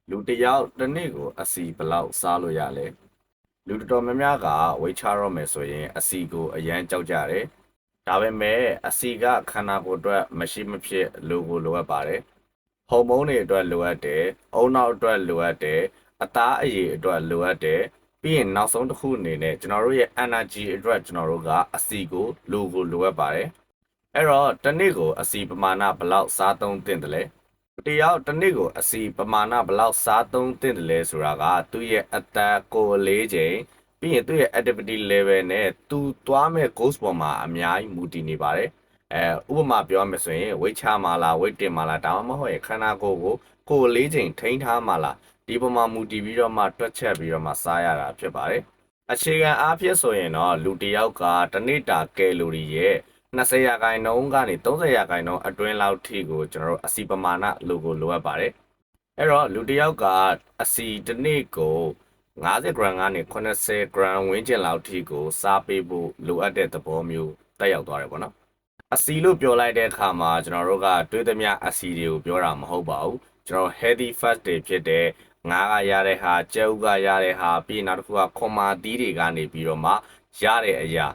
လူတစ်ယောက်တစ်နေ့ကိုအစီဘယ်လောက်စားလို့ရလဲလူတော်တော်များများကဝိတ်ချတော့မယ်ဆိုရင်အစီကိုအရန်ကြောက်ကြတယ်ဒါပေမဲ့အစီကခန္ဓာကိုယ်အတွက်မရှိမဖြစ်လိုအပ်ပါတယ်ဟော်မုန်းတွေအတွက်လိုအပ်တယ်အုံနောက်အတွက်လိုအပ်တယ်အသားအရည်အတွက်လိုအပ်တယ်ပြီးရင်နောက်ဆုံးတစ်ခုအနေနဲ့ကျွန်တော်တို့ရဲ့ energy အတွက်ကျွန်တော်တို့ကအစီကိုလိုအပ်ပါတယ်အဲ့တော့တစ်နေ့ကိုအစီပမာဏဘယ်လောက်စားသုံးသင့်တယ်လဲတယောက်တစ်နေ့ကိုအစီပမာဏဘယ်လောက်စားသုံးသင့်တယ်လဲဆိုတာကသူ့ရဲ့အသက်ကိုယ်လေးချိန်ပြီးရင်သူ့ရဲ့ activity level နဲ့သူသွားမဲ့ goals ပေါ်မှာအများကြီးမူတည်နေပါတယ်ဥပမာပြောရမယ်ဆိုရင် weight ချမှာလား weight တင်မှာလားဒါမှမဟုတ်ရင်ခန္ဓာကိုယ်ကိုကိုယ်လေးချိန်ထိန်းထားမှာလားဒီပေါ်မှာမူတည်ပြီးတော့မှတွက်ချက်ပြီးတော့မှစားရတာဖြစ်ပါတယ်အခြေခံအားဖြင့်ဆိုရင်တော့လူတစ်ယောက်ကတစ်နေ့တာကယ်လိုရီရဲ့20ရာခိုင်နှုန်းကနေ30ရာခိုင်နှုန်းအတွင်းလောက်ထိကိုကျွန်တော်တို့အစီပမာဏလိုအပ်ပါတယ်အဲ့တော့လူတစ်ယောက်ကအစီတစ်နေ့ကို50 gram ကနေ80 gram ဝန်းကျင်လောက်ထိကိုစားပေးဖို့လိုအပ်တဲ့သဘောမျိုးတက်ရောက်သွားတယ်ပေါ့နော်အစီလို့ပြောလိုက်တဲ့အခါမှာကျွန်တော်တို့ကတွေးသမျှအစီတွေကိုပြောတာမဟုတ်ပါဘူးကျွန်တော် healthy fat တွေဖြစ်တဲ့ငါးကရတဲ့ဟာကြက်ဥကရတဲ့ဟာပြီးရင်နောက်တစ်ခုကခွန်မာသီးတွေကနေပြီးတော့မှရတဲ့အရာ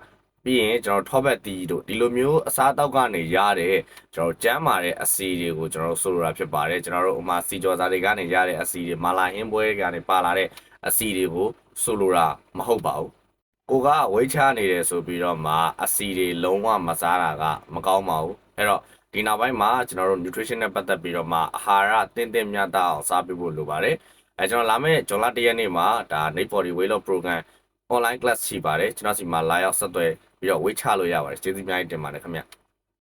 ပြီးရင်ကျွန်တော်ထောပတ်သီးတို့ဒီလိုမျိုးအစားအသောက်ကနေရတဲ့ကျွန်တော်ကျန်းမာတဲ့အစီတွေကိုကျွန်တော်ဆိုလိုတာဖြစ်ပါတယ်ကျွန်တော်တို့ဥမာစီကြော်စားတွေကနေရတဲ့အစီတွေမာလာဟင်းပွဲကနေပါလာတဲ့အစီတွေကိုဆိုလိုတာမဟုတ်ပါဘူးကိုကဝိတ်ချနေတယ်ဆိုပြီးတော့မှအစီတွေလုံးဝမစားတာကမကောင်းပါဘူးအဲ့တော့ဒီနောက်ပိုင်းမှာကျွန်တော်တို့ nutrition နဲ့ပတ်သက်ပြီးတော့မှအာဟာရတင်းမြတ်အောင်စားပေးဖို့လိုပါတယ်ကျွန်တော်လာမယ့်ဇွန်လ1ရက်နေ့မှာဒါ Nate Body Weight Loss Program online class ရှိပါတယ်ကျွန်တော်စီမှာလာရောက်ဆက်သွယ်ပြီးတော့ weight ချလို့ရပါတယ်ကျေးဇူးများတင်ပါတယ်ခင်ဗျ